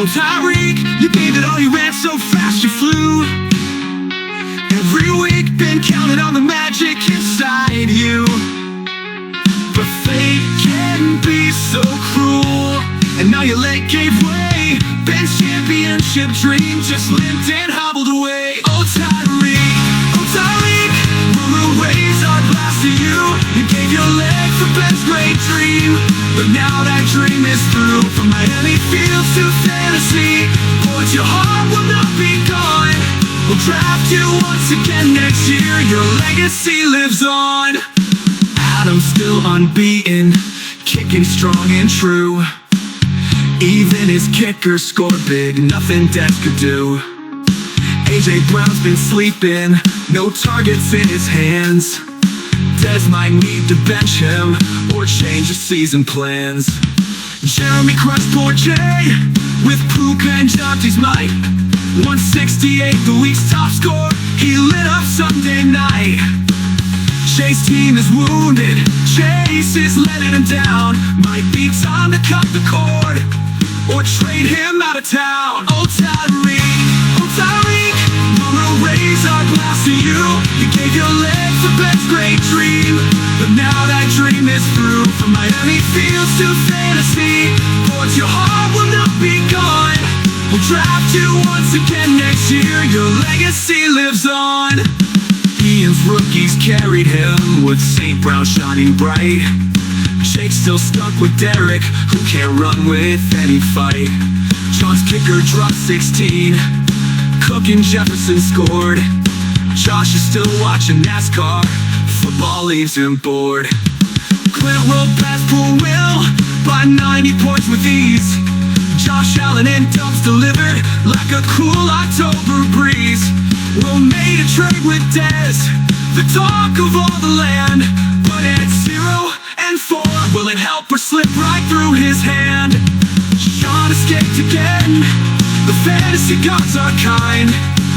Oh Tyreek, you gave it all, you ran so fast you flew. Every week been counting on the magic inside you. But fate can be so cruel, and now your leg gave way. Ben's championship dream just limped and hobbled away. Oh Tyreek, rumor ways are blasting you. You gave your leg for Ben's great dream, but now that dream is through. From Miami fields to fantasy, but your heart will not be gone. We'll draft you once again next year. Your legacy lives on. Adam's still unbeaten, kicking strong and true. Even his kickers scored big, nothing Des could do. AJ Brown's been sleeping, no targets in his hands. Des might need to bench him or change his season plans. Jeremy crushed poor Jay with Puka and Jonty's might. 168, the week's top score, he lit up Sunday night. Jay's team is wounded, Chase is letting him down. Might be time to cut the cord or trade him out of town. Oh Tyreek, rumor rays are blasting you. You gave your leg for Ben's great dream, but now that dream is through. From Miami fields to fantasy, but your heart will not be gone. We'll draft you once again next year. Your legacy lives on. Ian's rookies carried him with St. Brown shining bright. Jake's still stuck with Derek, who can't run with any fight. John's kicker dropped 16. Cook and Jefferson scored. Josh is still watching NASCAR. Football leaves him bored. Clint rolled past poor Will by 90 points with ease. Josh Allen and Dubs delivered like a cool October breeze. Will made a trade with Des, the talk of all the land. But at 0 and 4, will it help or slip right through his hand? Sean escaped again, the fantasy gods are kind.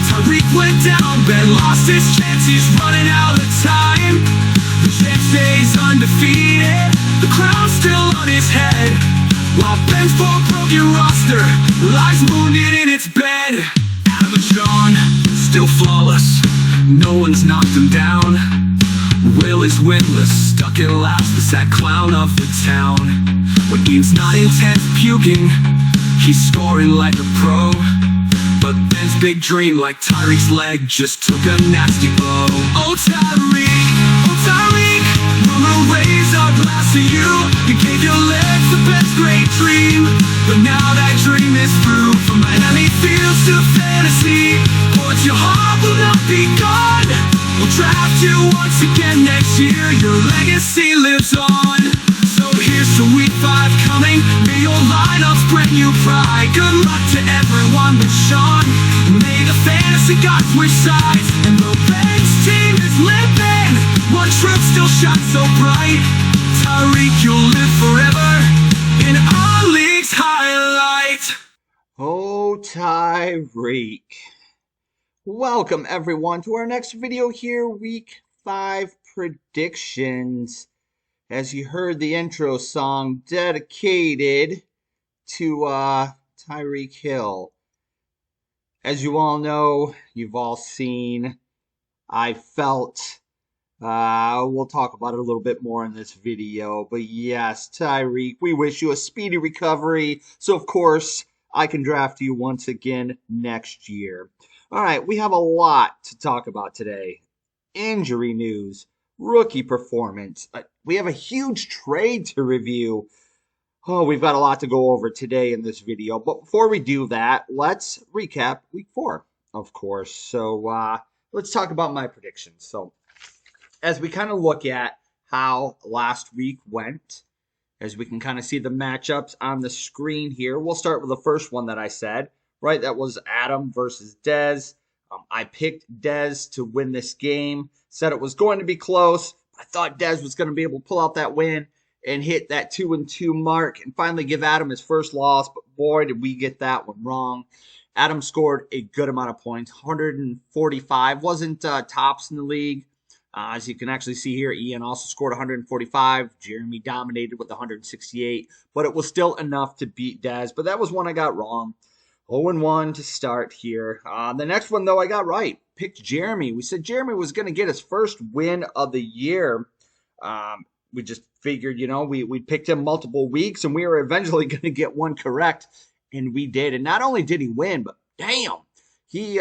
Tyreek went down, Ben lost his chance, he's running out of time. The champ stays undefeated, the crown's still on his head, while Ben's full broken roster lies wounded in its bed. Adam and John, still flawless, no one's knocked him down. Will is winless, stuck in last, the sad clown of the town. When Ian's not intense puking, he's scoring like a pro. But Ben's big dream, like Tyreek's leg, just took a nasty blow. Oh Tyreek, rumor rays are blasting you. You gave your leg for Ben's great dream, but now that dream is through. From Miami fields to fantasy, but your heart will not be gone. We'll draft you once again next year. Your legacy lives on. So here's to week 5 coming. May your lineups bring you pride. Good luck to everyone but Sean. May the fantasy gods switch sides, and the Ben's team is limping. One truth still shines so bright. Tyreek, you'll live forever in our league's highlight. Oh, Tyreek. Welcome everyone to our next video here, week 5 predictions. As you heard the intro song dedicated to Tyreek Hill. As you all know, you've all seen, I felt, we'll talk about it a little bit more in this video, but yes, Tyreek, we wish you a speedy recovery, so of course I can draft you once again next year. Alright, we have a lot to talk about today. Injury news, rookie performance, we have a huge trade to review. Oh, we've got a lot to go over today in this video, but before we do that, let's recap week 4, of course. So let's talk about my predictions. So as we kind of look at how last week went, as we can kind of see the matchups on the screen here, we'll start with the first one that I said, right? That was Adam versus Dez. I picked Dez to win this game, said it was going to be close. I thought Dez was going to be able to pull out that win and hit that 2-2 mark and finally give Adam his first loss, but boy, did we get that one wrong. Adam scored a good amount of points, 145, wasn't tops in the league. As you can actually see here, Ian also scored 145. Jeremy dominated with 168, but it was still enough to beat Dez. But that was one I got wrong. 0-1 to start here. The next one, though, I got right. Picked Jeremy. We said Jeremy was going to get his first win of the year. Um, we just figured, we picked him multiple weeks and we were eventually going to get one correct. And we did. And not only did he win, but damn, he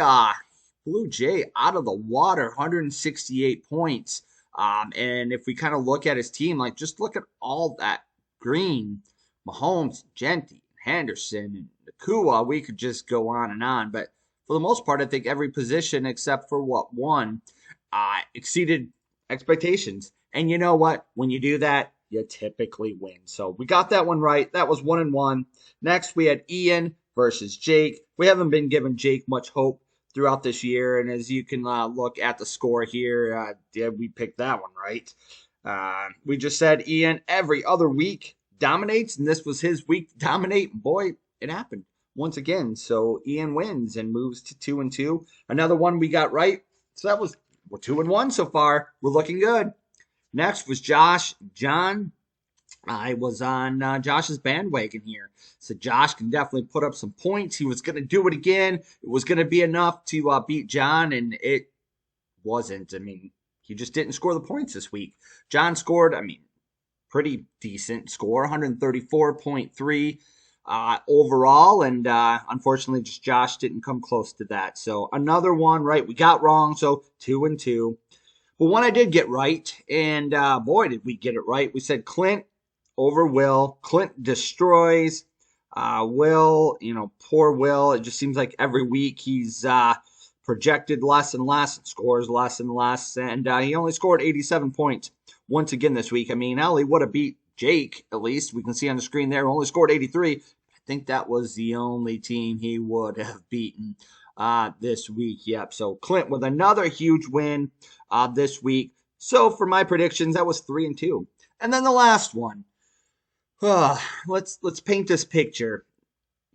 blew Jay out of the water, 168 points. And if we kind of look at his team, like just look at all that green, Mahomes, Genty, Henderson, and Nakua, we could just go on and on. But for the most part, I think every position except for one exceeded expectations. And you know what? When you do that, you typically win. So we got that one right. That was 1-1. Next, we had Ian versus Jake. We haven't been giving Jake much hope throughout this year. And as you can look at the score here, we picked that one right. We just said Ian every other week dominates, and this was his week to dominate. Boy, it happened once again. So Ian wins and moves to 2-2. Another one we got right. So we're 2-1 so far. We're looking good. Next was Josh. John, I was on Josh's bandwagon here. So Josh can definitely put up some points. He was going to do it again. It was going to be enough to beat John, and it wasn't. I mean, he just didn't score the points this week. John scored, pretty decent score, 134.3 overall, and unfortunately, just Josh didn't come close to that. So another one, right? We got wrong, so 2-2. But one I did get right, and boy, did we get it right. We said Clint over Will. Clint destroys. Will, poor Will. It just seems like every week he's projected less and less, and scores less and less, and he only scored 87 points once again this week. I mean, hell, he would have beat Jake, at least. We can see on the screen there, only scored 83. I think that was the only team he would have beaten this week. Yep. So Clint with another huge win this week. So for my predictions, that was 3-2. And then the last one. Let's paint this picture.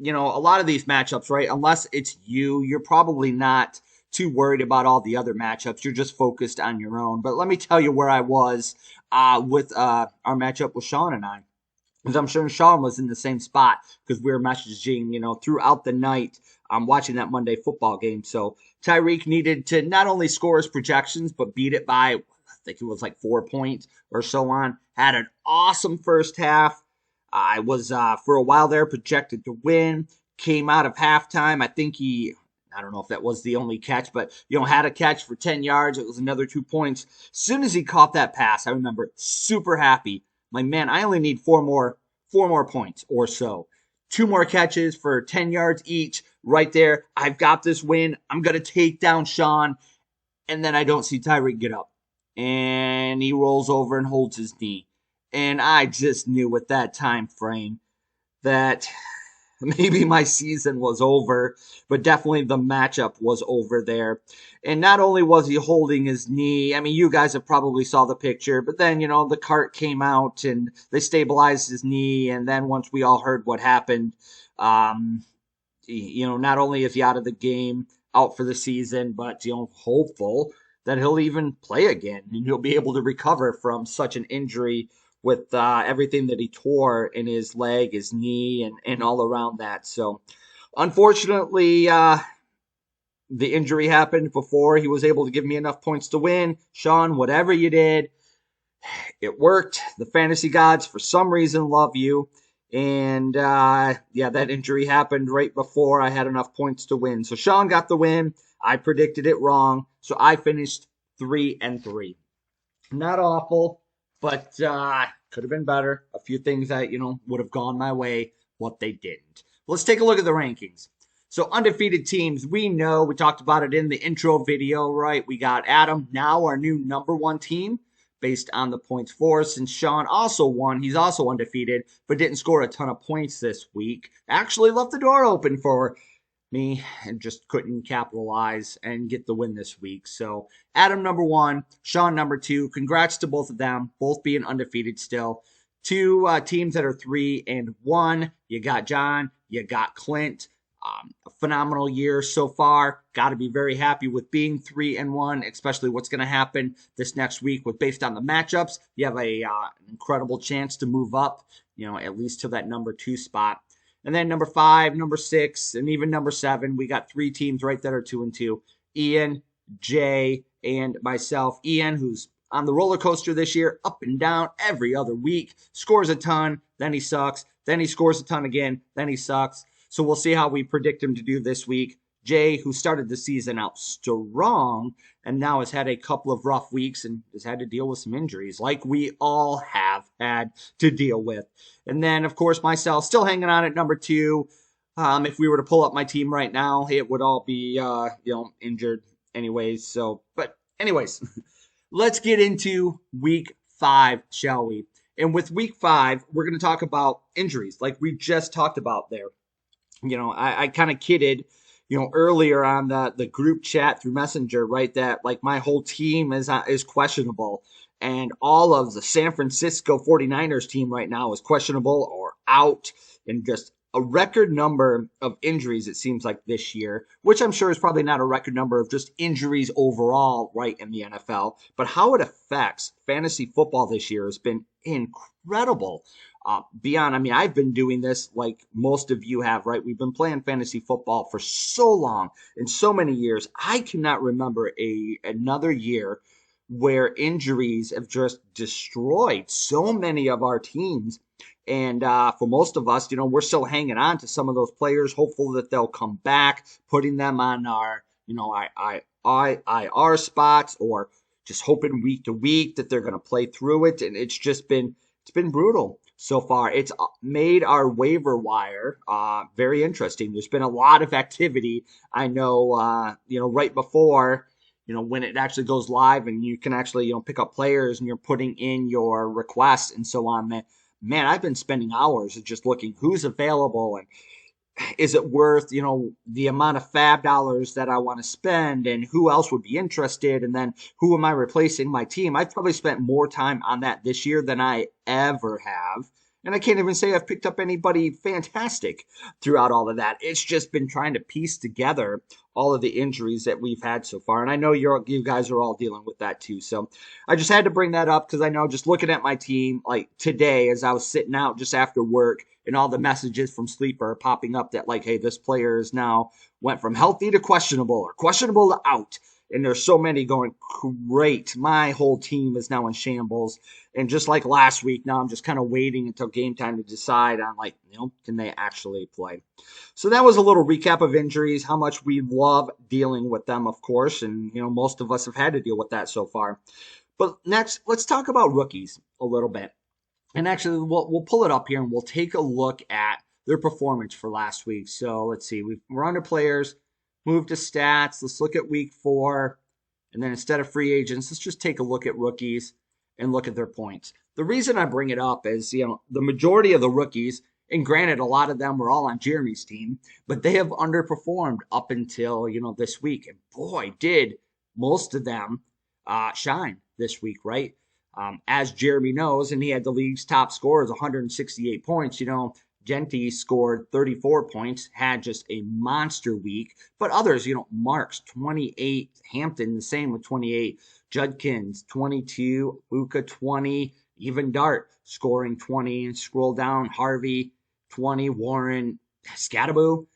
A lot of these matchups, right? Unless it's you're probably not too worried about all the other matchups. You're just focused on your own. But let me tell you where I was with our matchup with Sean and I. Because I'm sure Sean was in the same spot because we were messaging, throughout the night watching that Monday football game. So Tyreek needed to not only score his projections, but beat it by, I think it was like 4 points or so on. Had an awesome first half. I was, for a while there, projected to win. Came out of halftime. I think I don't know if that was the only catch, but, had a catch for 10 yards. It was another 2 points. As soon as he caught that pass, I remember super happy. Like, man, I only need four more points or so. 2 more catches for 10 yards each right there. I've got this win. I'm going to take down Sean. And then I don't see Tyreek get up. And he rolls over and holds his knee. And I just knew with that time frame that maybe my season was over, but definitely the matchup was over there. And not only was he holding his knee, you guys have probably saw the picture, but then, the cart came out and they stabilized his knee. And then once we all heard what happened, not only is he out of the game, out for the season, but, hopeful that he'll even play again and he'll be able to recover from such an injury with everything that he tore in his leg, his knee, and all around that. So, unfortunately, the injury happened before he was able to give me enough points to win. Sean, whatever you did, it worked. The fantasy gods, for some reason, love you. And, that injury happened right before I had enough points to win. So, Sean got the win. I predicted it wrong. So, I finished 3-3. Not awful. But could have been better. A few things that, would have gone my way, what they didn't. Let's take a look at the rankings. So undefeated teams, we know, we talked about it in the intro video, right? We got Adam, now our new number 1 team, based on the points for. Since Sean also won, he's also undefeated, but didn't score a ton of points this week. Actually left the door open for me and just couldn't capitalize and get the win this week. So Adam number 1, Sean number 2. Congrats to both of them, both being undefeated still. 2 teams that are 3-1. You got John, you got Clint. A phenomenal year so far. Got to be very happy with being 3-1, especially what's going to happen this next week with based on the matchups. You have an incredible chance to move up, at least to that number 2 spot. And then number 5, number 6, and even number 7, we got 3 teams right that are 2-2. Ian, Jay, and myself. Ian, who's on the roller coaster this year, up and down every other week, scores a ton, then he sucks, then he scores a ton again, then he sucks. So we'll see how we predict him to do this week. Jay, who started the season out strong and now has had a couple of rough weeks and has had to deal with some injuries, like we all have had to deal with. And then, of course, myself still hanging on at number 2. If we were to pull up my team right now, it would all be, injured anyways. So, but anyways, let's get into week 5, shall we? And with week 5, we're going to talk about injuries, like we just talked about there. I kind of kidded, earlier on the group chat through Messenger, right? That like my whole team is questionable, and all of the San Francisco 49ers team right now is questionable or out, and just a record number of injuries, it seems like this year, which I'm sure is probably not a record number of just injuries overall, right, in the NFL, but how it affects fantasy football this year has been incredible. I mean, I've been doing this like most of you have, right? We've been playing fantasy football for so long and so many years. I cannot remember another year where injuries have just destroyed so many of our teams. And for most of us, we're still hanging on to some of those players, hopeful that they'll come back, putting them on our, IR spots, or just hoping week to week that they're going to play through it. And it's been brutal so far. It's made our waiver wire very interesting. There's been a lot of activity. I know, right before, when it actually goes live and you can actually, pick up players and you're putting in your requests and so on. Man, I've been spending hours just looking who's available and is it worth, the amount of fab dollars that I want to spend, and who else would be interested, and then who am I replacing my team? I've probably spent more time on that this year than I ever have. And I can't even say I've picked up anybody fantastic throughout all of that. It's just been trying to piece together all of the injuries that we've had so far. And I know you guys are all dealing with that too. So I just had to bring that up because I know, just looking at my team like today as I was sitting out just after work, and all the messages from Sleeper popping up that like, hey, this player is now went from healthy to questionable, or questionable to out. And there's so many going, great. My whole team is now in shambles. And just like last week, now I'm just kind of waiting until game time to decide on, like, can they actually play? So that was a little recap of injuries, how much we love dealing with them, of course. And, most of us have had to deal with that so far. But next, let's talk about rookies a little bit. And actually, we'll pull it up here and we'll take a look at their performance for last week. So let's see, we're under players, move to stats. Let's look at week 4. And then instead of free agents, let's just take a look at rookies and look at their points. The reason I bring it up is, the majority of the rookies, and granted, a lot of them were all on Jeremy's team, but they have underperformed up until, this week. And boy, did most of them shine this week, right? As Jeremy knows, and he had the league's top scorers, 168 points. Genty scored 34 points, had just a monster week. But others, Marks, 28, Hampton, the same with 28, Judkins, 22, Uka, 20, even Dart scoring 20, and scroll down, Harvey, 20, Warren, Scattaboo,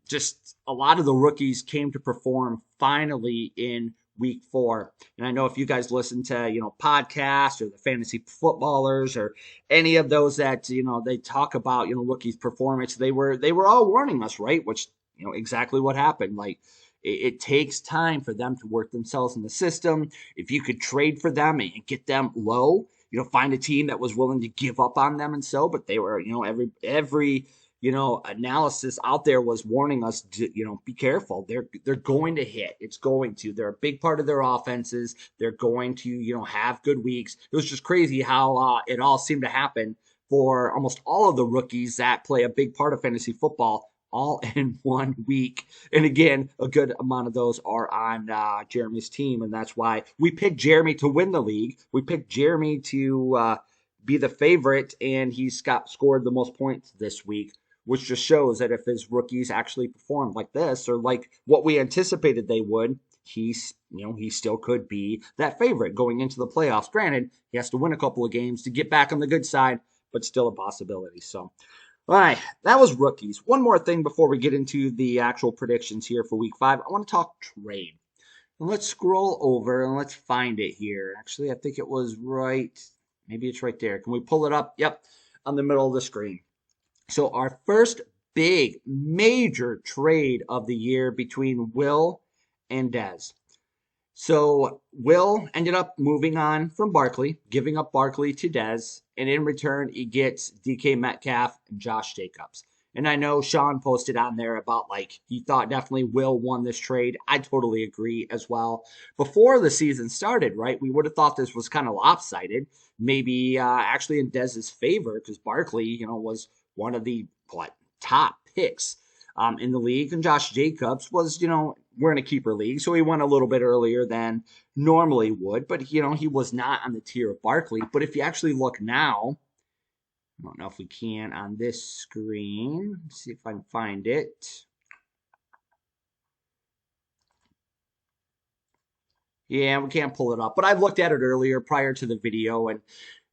just a lot of the rookies came to perform finally in week 4. And I know if you guys listen to, podcasts or the fantasy footballers or any of those that, they talk about, rookies performance, they were all warning us, right? Which, exactly what happened. Like, it takes time for them to work themselves in the system. If you could trade for them and get them low, find a team that was willing to give up on them, and so, but they were, every analysis out there was warning us to, be careful. They're going to hit. It's going to. They're a big part of their offenses. They're going to, have good weeks. It was just crazy how it all seemed to happen for almost all of the rookies that play a big part of fantasy football all in one week. And again, a good amount of those are on Jeremy's team, and that's why we picked Jeremy to win the league. We picked Jeremy to be the favorite, and he's scored the most points this week, which just shows that if his rookies actually performed like this, or like what we anticipated they would, he still could be that favorite going into the playoffs. Granted, he has to win a couple of games to get back on the good side, but still a possibility. So All right, that was rookies. One more thing before we get into the actual predictions here for week 5. I want to talk trade. And let's scroll over and let's find it here. Actually, I think it was right. Maybe it's right there. Can we pull it up? Yep, on the middle of the screen. So our first big major trade of the year between Will and Dez. So Will ended up moving on from Barkley, giving up Barkley to Dez, and in return he gets DK Metcalf and Josh Jacobs. And I know Sean posted on there about like he thought definitely Will won this trade. I totally agree as well. Before the season started, right, we would have thought this was kind of lopsided, maybe actually in Dez's favor because Barkley, was one of the top picks in the league, and Josh Jacobs was, we're in a keeper league, so he went a little bit earlier than normally would, but he was not on the tier of Barkley. But if you actually look now, I don't know if we can on this screen. Let's see if I can find it. Yeah, we can't pull it up, but I've looked at it earlier prior to the video, and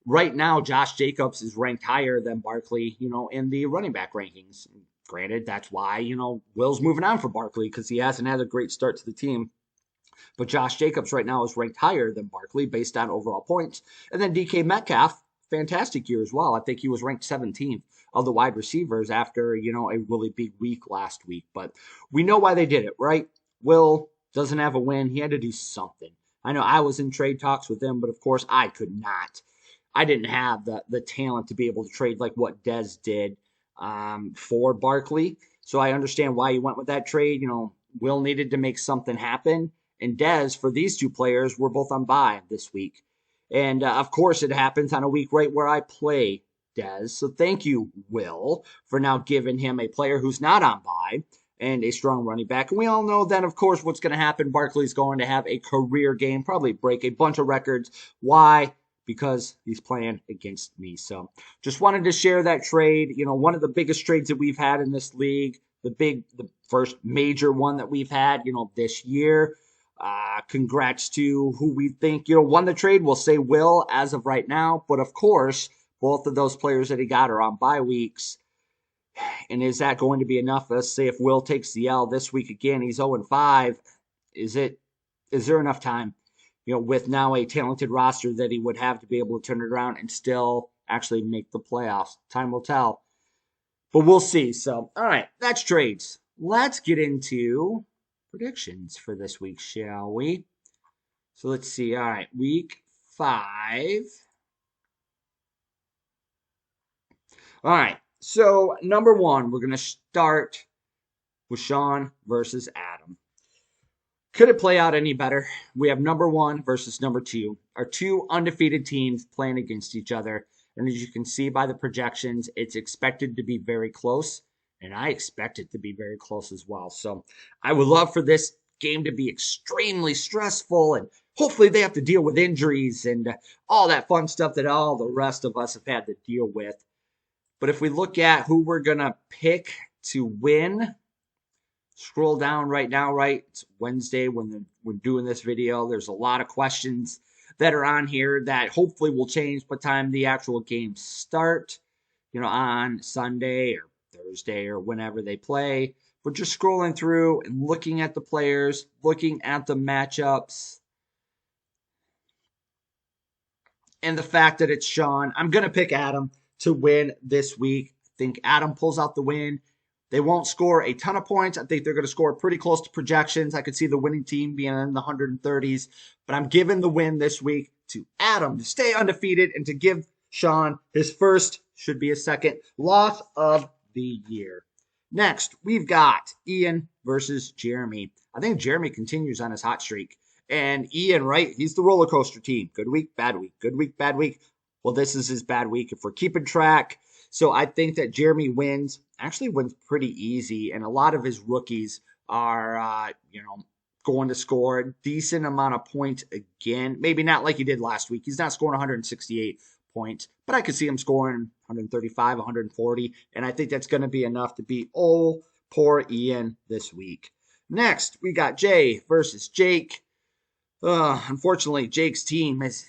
right now Josh Jacobs is ranked higher than Barkley, in the running back rankings. Granted, that's why, Will's moving on for Barkley because he hasn't had a great start to the team. But Josh Jacobs right now is ranked higher than Barkley based on overall points. And then DK Metcalf, fantastic year as well. I think he was ranked 17th of the wide receivers after, a really big week last week. But we know why they did it, right? Will doesn't have a win. He had to do something. I know I was in trade talks with him, but of course I could not. I didn't have the talent to be able to trade like what Dez did for Barkley. So I understand why you went with that trade. Will needed to make something happen. And Dez, for these two players, were both on bye this week. And of course, it happens on a week right where I play Dez. So thank you, Will, for now giving him a player who's not on bye and a strong running back. And we all know then, of course, what's going to happen. Barkley's going to have a career game, probably break a bunch of records. Why? Because he's playing against me. So just wanted to share that trade. One of the biggest trades that we've had in this league, the first major one that we've had, this year. Congrats to who we think, won the trade. We'll say Will as of right now. But of course, both of those players that he got are on bye weeks. And is that going to be enough? Let's say if Will takes the L this week again, he's 0-5. Is there enough time? With now a talented roster that he would have to be able to turn it around and still actually make the playoffs. Time will tell. But we'll see. So, all right, that's trades. Let's get into predictions for this week, shall we? So let's see. All right, week 5. All right, so number 1, we're going to start with Sean versus Adam. Could it play out any better? We have number 1 versus number 2. Our two undefeated teams playing against each other. And as you can see by the projections, it's expected to be very close. And I expect it to be very close as well. So I would love for this game to be extremely stressful. And hopefully they have to deal with injuries and all that fun stuff that all the rest of us have had to deal with. But if we look at who we're going to pick to win, scroll down right now, right? It's Wednesday when we're doing this video. There's a lot of questions that are on here that hopefully will change by the time the actual games start, on Sunday or Thursday or whenever they play. But just scrolling through and looking at the players, looking at the matchups, and the fact that it's Sean, I'm going to pick Adam to win this week. I think Adam pulls out the win. They won't score a ton of points. I think they're going to score pretty close to projections. I could see the winning team being in the 130s, but I'm giving the win this week to Adam to stay undefeated and to give Sean his first, should be his second, loss of the year. Next, we've got Ian versus Jeremy. I think Jeremy continues on his hot streak. And Ian, right, he's the roller coaster team. Good week, bad week. Good week, bad week. Well, this is his bad week if we're keeping track. So I think that Jeremy wins pretty easy. And a lot of his rookies are, going to score a decent amount of points again. Maybe not like he did last week. He's not scoring 168 points, but I could see him scoring 135, 140. And I think that's going to be enough to beat poor Ian this week. Next, we got Jay versus Jake. Unfortunately, Jake's team is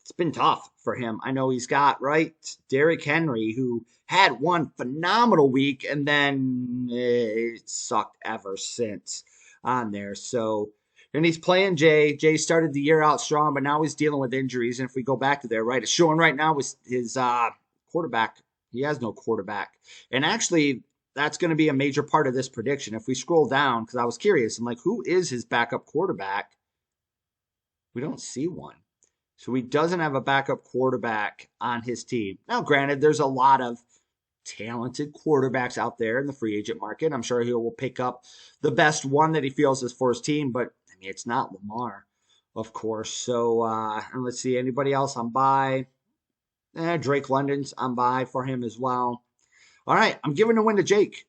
it's been tough for him. I know he's got, right, Derrick Henry, who had one phenomenal week and then it sucked ever since on there. So, and he's playing Jay. Jay started the year out strong, but now he's dealing with injuries. And if we go back to there, right, it's showing right now with his quarterback. He has no quarterback. And actually, that's going to be a major part of this prediction. If we scroll down, because I was curious, I'm like, who is his backup quarterback? We don't see one. So he doesn't have a backup quarterback on his team. Now, granted, there's a lot of talented quarterbacks out there in the free agent market. I'm sure he will pick up the best one that he feels is for his team, but I mean, it's not Lamar, of course. So and let's see, anybody else on bye? Drake London's on bye for him as well. All right, I'm giving the win to Jake.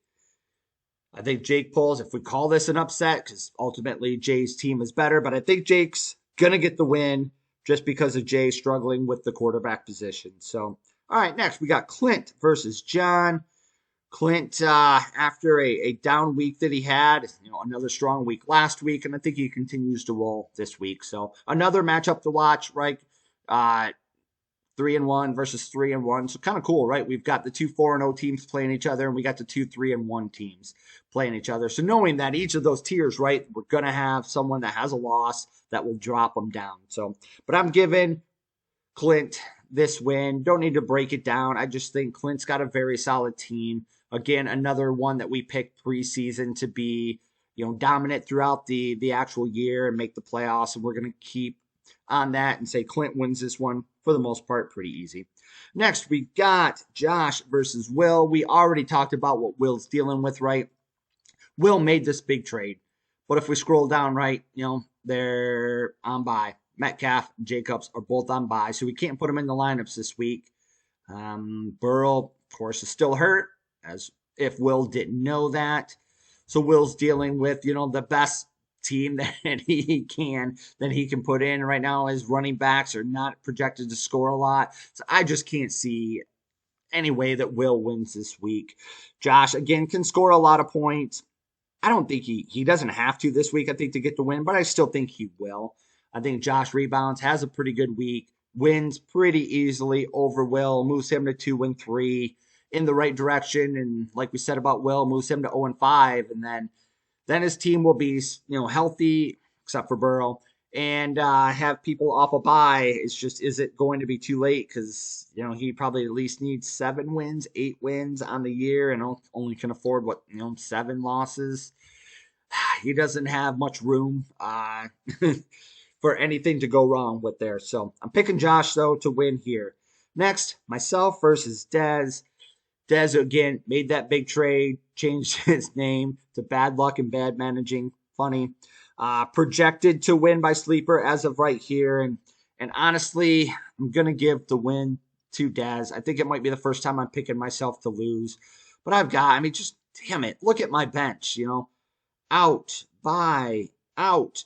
I think Jake pulls, if we call this an upset, because ultimately Jay's team is better, but I think Jake's going to get the win just because of Jay struggling with the quarterback position. So, all right, next we got Clint versus John. Clint, after a down week that he had, another strong week last week, and I think he continues to roll this week. So another matchup to watch, right? 3-1 versus 3-1. So kind of cool, right? We've got the two 4-0 teams playing each other, and we got the two 3-1 teams playing each other. So knowing that each of those tiers, right, we're going to have someone that has a loss that will drop them down. So, but I'm giving Clint this win. Don't need to break it down. I just think Clint's got a very solid team. Again, another one that we picked preseason to be, dominant throughout the actual year and make the playoffs. And we're going to keep on that and say Clint wins this one for the most part, pretty easy. Next, we got Josh versus Will. We already talked about what Will's dealing with, right? Will made this big trade. But if we scroll down, right, they're on bye. Metcalf and Jacobs are both on bye, so we can't put them in the lineups this week. Burrow, of course, is still hurt, as if Will didn't know that. So Will's dealing with, the best team that he can put in. Right now, his running backs are not projected to score a lot. So I just can't see any way that Will wins this week. Josh, again, can score a lot of points. I don't think he doesn't have to this week, I think, to get the win, but I still think he will. I think Josh rebounds, has a pretty good week, wins pretty easily over Will, moves him to 2-3 in the right direction. And like we said about Will, moves him to 0-5. And then his team will be, healthy, except for Burrow, and have people off a bye. It's just, is it going to be too late? Because, he probably at least needs 7 wins, 8 wins on the year, and only can afford, 7 losses. He doesn't have much room for anything to go wrong with there. So I'm picking Josh, though, to win here. Next, myself versus Dez. Dez, again, made that big trade, changed his name to Bad Luck and Bad Managing. Funny. Projected to win by sleeper as of right here. And honestly, I'm going to give the win to Dez. I think it might be the first time I'm picking myself to lose. But just damn it. Look at my bench, out, bye, out,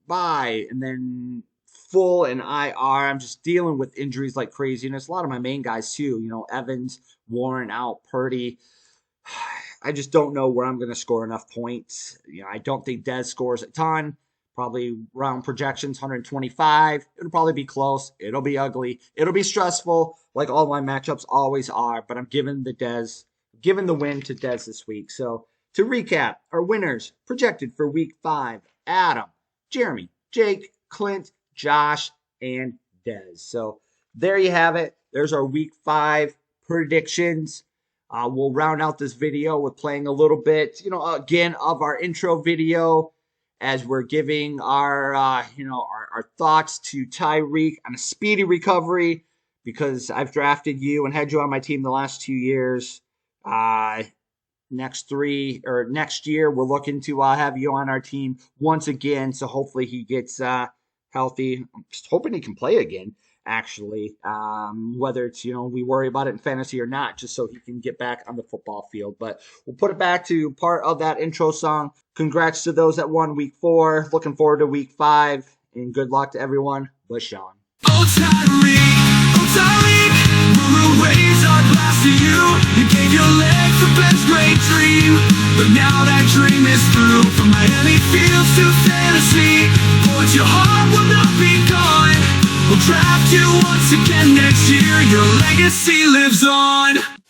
bye, and then full and IR. I'm just dealing with injuries like crazy. And it's a lot of my main guys too, Evans, Warren out, Purdy. I just don't know where I'm going to score enough points. I don't think Dez scores a ton. Probably around projections, 125. It'll probably be close. It'll be ugly. It'll be stressful, like all my matchups always are. But I'm giving the win to Dez this week. So to recap, our winners projected for week 5: Adam, Jeremy, Jake, Clint, Josh, and Dez. So there you have it. There's our week 5 predictions. We'll round out this video with playing a little bit, again, of our intro video as we're giving our, our thoughts to Tyreek on a speedy recovery, because I've drafted you and had you on my team the last 2 years. Next year, we're looking to have you on our team once again. So hopefully he gets healthy. I'm just hoping he can play again, actually, whether it's, we worry about it in fantasy or not, just so he can get back on the football field. But we'll put it back to part of that intro song. Congrats to those that won week 4. Looking forward to week 5, and good luck to everyone but Sean. Oh Tyreek, rural ways are glass to you. You gave your legs the best great dream, but now that dream is through. From Miami fields to fantasy, but your heart will not be gone. you once again next year. Your legacy lives on.